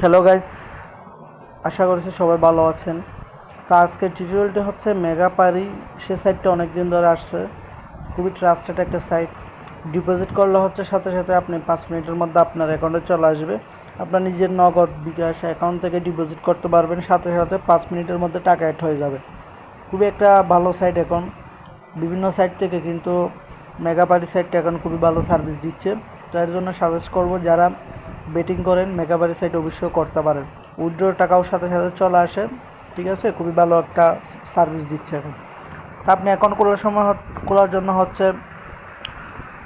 Hello guys, আশা করছি সবাই ভালো আছেন। তো আজকের টিউটোরিয়ালটি হচ্ছে মেগাপারি। সে সাইটটা অনেক দিন ধরে আসছে, খুবই ট্রাস্টেড একটা সাইট। ডিপোজিট করলে হচ্ছে সাথে সাথে আপনি 5 মিনিটের মধ্যে আপনার অ্যাকাউন্টে চলে আসবে। আপনার নিজের নগদ বিকাশ অ্যাকাউন্ট থেকে ডিপোজিট করতে পারবেন, সাথে সাথে 5 মিনিটের মধ্যে টাকা অ্যাড হয়ে যাবে। খুবই একটা ভালো সাইট এখন। বিভিন্ন সাইট থেকে কিন্তু মেগাপারি সাইটটা এখন খুবই ভালো সার্ভিস দিচ্ছে। তো এর জন্য সাজেস্ট করব, যারা বেটিং করেন মেগাবারি সাইট অবশ্যই করতে পারেন। উইথড্রর টাকাও সাথে সাথে চলে আসে। ঠিক আছে, খুবই ভালো একটা সার্ভিস দিচ্ছে এখন। তা আপনি অ্যাকাউন্ট খোলার জন্য হচ্ছে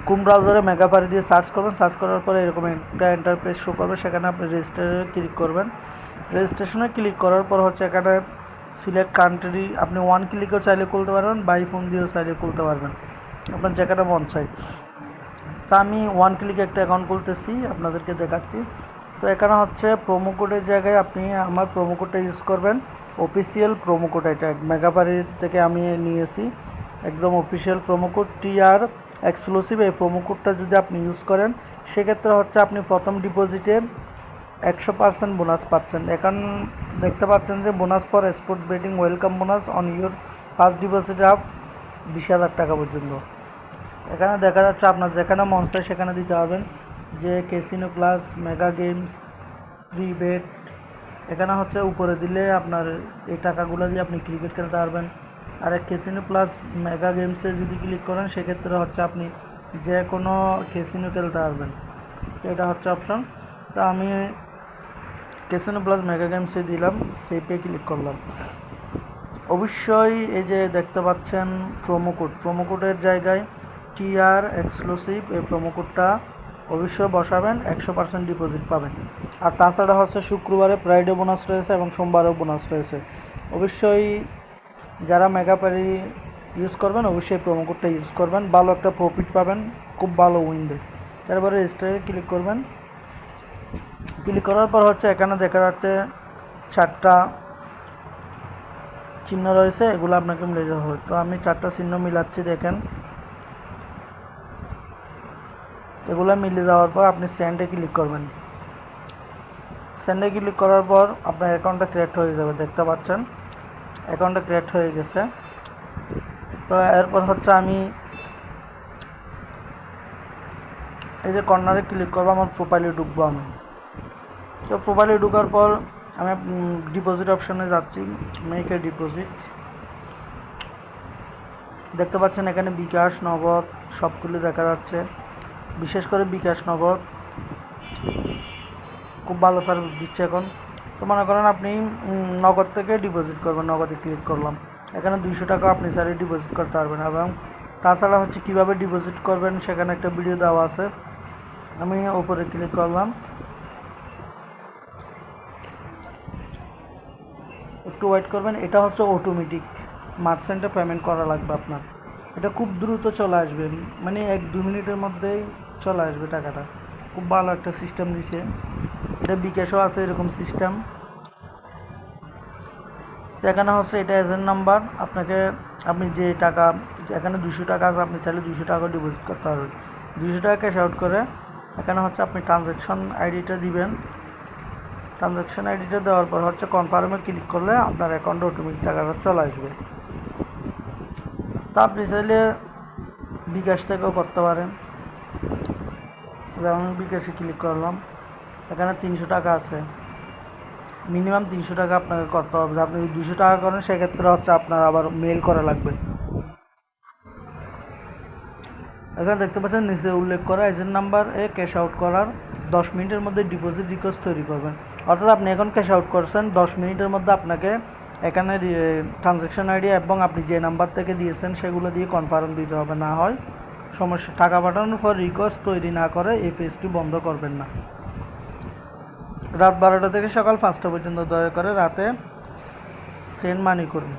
কোন ব্রাউজারে মেগাবারি দিয়ে সার্চ করবেন। সার্চ করার পরে এরকম একটা ইন্টারফেস শো করবে, সেখানে আপনি রেজিস্টারে ক্লিক করবেন। রেজিস্ট্রেশনে ক্লিক করার পর হচ্ছে এখানে সিলেক্ট কান্ট্রি, আপনি ওয়ান ক্লিকেও চাইলে খুলতে পারবেন, বাই ফোন দিয়েও চাইলে খুলতে পারবেন, আপনার যেখানে মন চাই। তা আমি ওয়ান ক্লিকে একটা অ্যাকাউন্ট খুলতেছি, আপনাদেরকে দেখাচ্ছি। তো এখানে হচ্ছে প্রোমো কোডের জায়গায় আপনি আমার প্রোমো কোডটা ইউজ করবেন। অফিসিয়াল প্রোমো কোড, এটা মেগাপারির থেকে আমি নিয়েছি, একদম official promo code TR exclusive. এই প্রোমো কোডটা যদি আপনি ইউজ করেন, সেক্ষেত্রে হচ্ছে আপনি প্রথম ডিপোজিটে 100% বোনাস পাচ্ছেন। এখন দেখতে পাচ্ছেন যে bonus for sport betting welcome bonus on your first deposit of 20,000 টাকা পর্যন্ত। এখানে দেখা যাচ্ছে আপনার যেখানে মন চায় সেখানে দিতে পারবেন, যে casino plus mega games free bet. এখানে হচ্ছে উপরে দিলে আপনার এই টাকাগুলো দিয়ে আপনি ক্রিকেট খেলতে পারবেন। আর এক ক্যাসিনো প্লাস মেগা গেমসে যদি ক্লিক করেন, সেক্ষেত্রে হচ্ছে আপনি যে কোনো ক্যাসিনো খেলতে পারবেন। এটা হচ্ছে অপশন। তো আমি ক্যাসিনো প্লাস মেগা গেমসে দিলাম, সেপে ক্লিক করলাম। অবশ্যই এই যে দেখতে পাচ্ছেন প্রোমো কোডের জায়গায় টিআর এক্সক্লুসিভ, এই প্রোমো কোডটা অবশ্যই বসাবেন, 100% ডিপোজিট পাবেন। আর তাছাড়া হচ্ছে শুক্রবারে ফ্রাইডে বোনাস রয়েছে এবং সোমবারেও বোনাস রয়েছে। অবশ্যই যারা মেগাপারি ইউজ করবেন অবশ্যই প্রোমো কোডটা ইউজ করবেন, ভালো একটা প্রফিট পাবেন, খুব ভালো উইন দেয়। তারপরে রেজিস্টারে ক্লিক করবেন। ক্লিক করার পর হচ্ছে এখানে দেখা যাচ্ছে 4টা চিহ্ন রয়েছে, এগুলো আপনাকে মিলে দেওয়া হবে। তো আমি 4টা চিহ্ন মিলাচ্ছি, দেখেন। এগুলো মিলে যাওয়ার পর আপনি সেন্ডে ক্লিক করবেন। সেন্ডে ক্লিক করার পর আপনার অ্যাকাউন্টটা ক্রিয়েট হয়ে যাবে, দেখতে পাচ্ছেন অ্যাকাউন্টটা ক্রিয়েট হয়ে গেছে। তো এরপর হচ্ছে আমি এই যে কর্নারে ক্লিক করবো, আমার প্রোফাইলে ঢুকবো আমি। তো প্রোফাইলে ঢোকার পর আমি ডিপোজিট অপশানে যাচ্ছি, মেক এ ডিপোজিট। দেখতে পাচ্ছেন এখানে বিকাশ নগদ সবগুলো দেখা যাচ্ছে, বিশেষ করে বিকাশ নগদ খুব ভালো সার্ভিস দিচ্ছে এখন। তো মনে করেন আপনি নগদ থেকে ডিপোজিট করবেন, নগদে ক্লিক করলাম। এখানে 200 টাকা আপনি স্যারে ডিপোজিট করতে পারবেন। এবং তাছাড়া হচ্ছে কীভাবে ডিপোজিট করবেন সেখানে একটা ভিডিও দেওয়া আছে, আমি ওপরে ক্লিক করলাম। একটু ওয়েট করবেন, এটা হচ্ছে অটোমেটিক, মার্চেন্টে পেমেন্ট করা লাগবে আপনার। এটা খুব দ্রুত চলে আসবে, মানে 1-2 মিনিটের মধ্যেই চলে আসবে টাকাটা। খুব ভালো একটা সিস্টেম দিছে, এটা বিকাশও আছে এরকম সিস্টেম। এখানে হচ্ছে এটা এজেন্ট নাম্বার, আপনি যে টাকা, এখানে 200 টাকা আছে, আপনি চাইলে 200 টাকা ডিপোজিট করতে পারবেন। 200 টাকা ক্যাশ আউট করে এখানে হচ্ছে আপনি ট্রানজ্যাকশন আইডিটা দিবেন। ট্রানজ্যাকশন আইডিটা দেওয়ার পর হচ্ছে কনফার্মে ক্লিক করলে আপনার অ্যাকাউন্টে অটোমেটিক টাকাটা চলে আসবে। তা আপনি চাইলে বিকাশ থেকেও করতে পারেন। যেমন বিকাশে ক্লিক করলাম, এখানে 300 টাকা আছে, মিনিমাম 300 টাকা আপনাকে করতে হবে। আপনি যদি 200 টাকা করেন, সেক্ষেত্রে হচ্ছে আপনার আবার মেল করা লাগবে। এখানে দেখতে পাচ্ছেন নিচে উল্লেখ করা agent number A cash out করার 10 মিনিটের মধ্যে ডিপোজিট রিকোয়েস্ট তৈরি করবেন। অর্থাৎ আপনি এখন ক্যাশ আউট করছেন, 10 মিনিটের মধ্যে আপনাকে এখানে ট্রানজ্যাকশন আইডি এবং আপনি যে নাম্বার থেকে দিয়েছেন সেগুলো দিয়ে কনফার্ম দিতে হবে, না হয় সমস্যা। টাকা পাঠানোর পর রিকোয়েস্ট তৈরি না করে এই পেজটি বন্ধ করবেন না। রাত 12টা থেকে সকাল 5টা পর্যন্ত দয়া করে রাতে সেন্ড মানি করুন।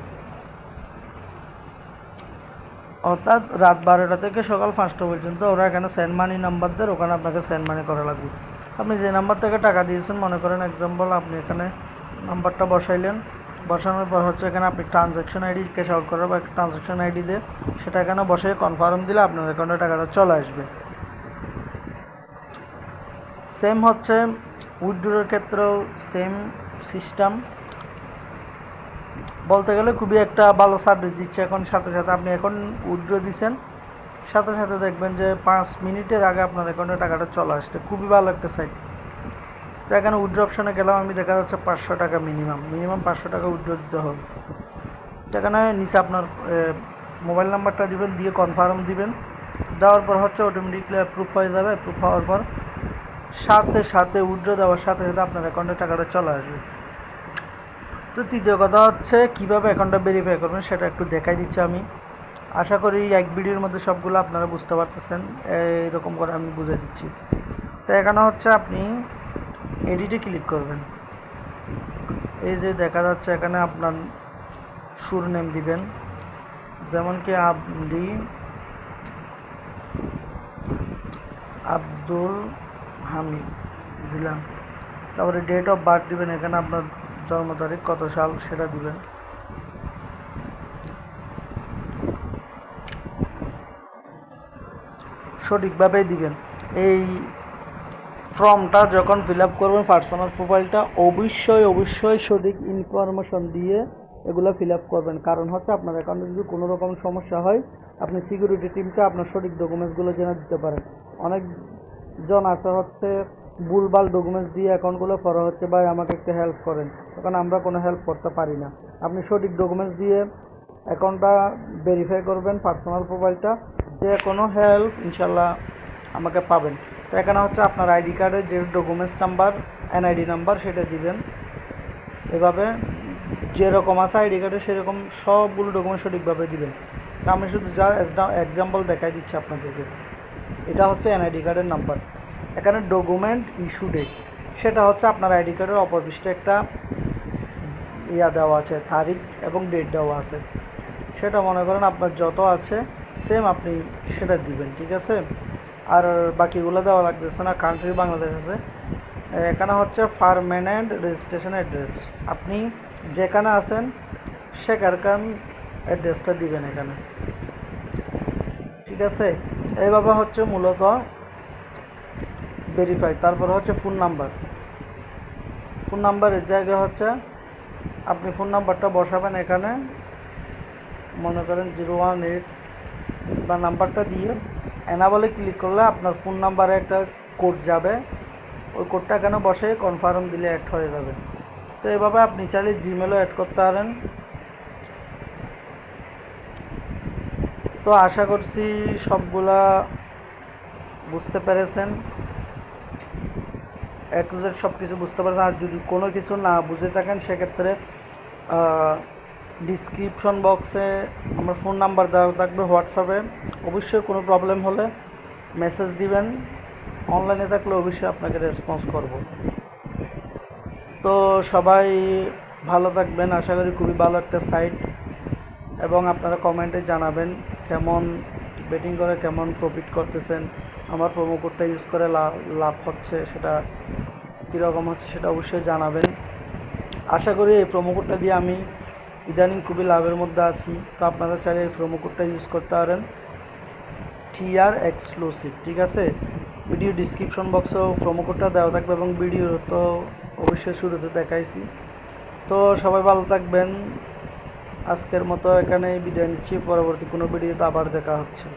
অর্থাৎ রাত 12টা থেকে সকাল 5টা পর্যন্ত ওরা এখানে সেন্ড মানি নাম্বার দেয়, ওখানে আপনাকে সেন্ড মানি করা লাগবে। আপনি যে নাম্বার থেকে টাকা দিয়েছেন, মনে করেন এক্সাম্পল আপনি এখানে নাম্বারটা বসাইলেন, বসানোর পর হচ্ছে এখানে আপনি ট্রানজ্যাকশন আইডি ক্যাশ আউট করার বা ট্রানজ্যাকশন আইডি দিয়ে সেটা এখানে বসে কনফার্ম দিলে আপনার অ্যাকাউন্টে টাকাটা চলে আসবে। সেম হচ্ছে উইথড্রোর ক্ষেত্রেও সেম সিস্টেম। বলতে গেলে খুবই একটা ভালো সার্ভিস দিচ্ছে এখন। সাথে সাথে আপনি এখন উইথড্রো দিচ্ছেন, সাথে সাথে দেখবেন যে 5 মিনিটের আগে আপনার অ্যাকাউন্টে টাকাটা চলে আসছে। খুবই ভালো একটা সাইট। তো এখানে উইথড্রো অপশনে গেলাম আমি, দেখা যাচ্ছে 500 টাকা মিনিমাম 500 টাকা উইথড্রো দিতে হবে। এখানে নিচে আপনার মোবাইল নাম্বারটা দিবেন, দিয়ে কনফার্ম দিবেন। দেওয়ার পর হচ্ছে অটোমেটিকলি অ্যাপ্রুভ হয়ে যাবে। অ্যাপ্রুভ হওয়ার পর সাথে সাথে উইথড্রো দেওয়ার সাথে সাথে আপনার অ্যাকাউন্টে টাকাটা চলে আসবে। তো তৃতীয় কথা হচ্ছে কীভাবে অ্যাকাউন্টটা ভেরিফাই করবেন সেটা একটু দেখাই দিচ্ছি আমি। আশা করি এক ভিডিওর মধ্যে সবগুলো আপনারা বুঝতে পারতেছেন, এইরকম করে আমি বুঝে দিচ্ছি। তো এখানে হচ্ছে আপনি এডিটে ক্লিক করবেন। এই যে দেখা যাচ্ছে এখানে আপনার সুর নেম দিবেন, যেমন কি আব্দুল হামিদ দিলাম। তারপরে ডেট অফ বার্থ দিবেন, এখানে আপনার জন্ম তারিখ কত সাল সেটা দিবেন। সঠিকভাবেই দিবেন। এই ফর্মটা যখন ফিল আপ করবেন পার্সোনাল প্রোফাইলটা অবশ্যই সঠিক ইনফরমেশন দিয়ে এগুলো ফিল আপ করবেন। কারণ হচ্ছে আপনার অ্যাকাউন্টে যদি কোনো রকম সমস্যা হয়, আপনি সিকিউরিটি টিমকে আপনার সঠিক ডকুমেন্টসগুলো জেনে দিতে পারেন। অনেকজন আছে হচ্ছে ভুলভাল ডকুমেন্টস দিয়ে অ্যাকাউন্টগুলো করা হচ্ছে, ভাই আমাকে একটু হেল্প করেন, তখন আমরা কোনো হেল্প করতে পারি না। আপনি সঠিক ডকুমেন্টস দিয়ে অ্যাকাউন্টটা ভেরিফাই করবেন, পার্সোনাল প্রোফাইলটা, যে কোনো হেল্প ইনশাল্লাহ আমাকে পাবেন। তো এখানে হচ্ছে আপনার আইডি কার্ডের যে ডকুমেন্টস নাম্বার, এনআইডি নাম্বার সেটা দিবেন। এভাবে যেরকম আছে আইডি কার্ডে সেরকম সবগুলো ডকুমেন্ট সঠিকভাবে দিবেন। তো আমি শুধু যা এক্সাম্পল দেখাই দিচ্ছি আপনাদেরকে। এটা হচ্ছে এনআইডি কার্ডের নাম্বার। এখানে ডকুমেন্ট ইস্যু ডেট, সেটা হচ্ছে আপনার আইডি কার্ডের অপর পৃষ্ঠে একটা দেওয়া আছে, তারিখ এবং ডেট দেওয়া আছে। সেটা মনে করেন আপনার যত আছে সেম আপনি সেটা দিবেন, ঠিক আছে। আর বাকিগুলো দেওয়া লাগতেছে না। কান্ট্রি বাংলাদেশ আছে। এখানে হচ্ছে পার্মানেন্ট রেজিস্ট্রেশন অ্যাড্রেস, আপনি যেখানে আছেন সেখানকার অ্যাড্রেসটা দিবেন এখানে, ঠিক আছে। এইভাবে হচ্ছে মূলত ভেরিফাই। তারপর হচ্ছে ফোন নাম্বারের জায়গায় হচ্ছে আপনি ফোন নাম্বারটা বসাবেন এখানে, মনে করেন 018 বা নাম্বারটা দিয়ে এনাবলে ক্লিক করলে আপনার ফোন নাম্বারে একটা কোড যাবে। ওই কোডটা এখানে বসে কনফার্ম দিলে অ্যাড হয়ে যাবে। তো এভাবে আপনি চাইলে জিমেলও অ্যাড করতে পারেন। তো আশা করছি সবগুলা বুঝতে পেরেছেন, এ টু জেড সব কিছু বুঝতে পারছেন। আর যদি কোনো কিছু না বুঝে থাকেন সেক্ষেত্রে ডিসক্রিপশন বক্সে আমার ফোন নাম্বার দেওয়া থাকবে, হোয়াটসঅ্যাপে। অবশ্যই কোনো প্রবলেম হলে মেসেজ দিবেন, অনলাইনে থাকলে অবশ্যই আপনাকে রেসপন্স করব। তো সবাই ভালো থাকবেন। আশা করি খুবই ভালো একটা সাইট, এবং আপনারা কমেন্টে জানাবেন কেমন বেটিং করে কেমন প্রফিট করতেছেন। আমার প্রোমো কোডটা ইউজ করে লাভ হচ্ছে, সেটা কীরকম হচ্ছে সেটা অবশ্যই জানাবেন। আশা করি এই প্রোমো কোডটা দিয়ে আমি ইদানিং খুবই লাভের মধ্যে আছি। তো আপনারা চাইলে এই প্রোমো কোডটা ইউজ করতে পারেন, TR এক্সক্লুসিভ, ঠিক আছে। ভিডিও ডিসক্রিপশন বক্সেও প্রোমো কোডটা দেওয়া থাকবে, এবং ভিডিও তো অবশ্যই শুরুতে দেখাইছি। তো সবাই ভালো থাকবেন। আজকের মতো এখানেই বিদায় নিচ্ছি, পরবর্তী কোনো ভিডিওতে আবার দেখা হচ্ছে।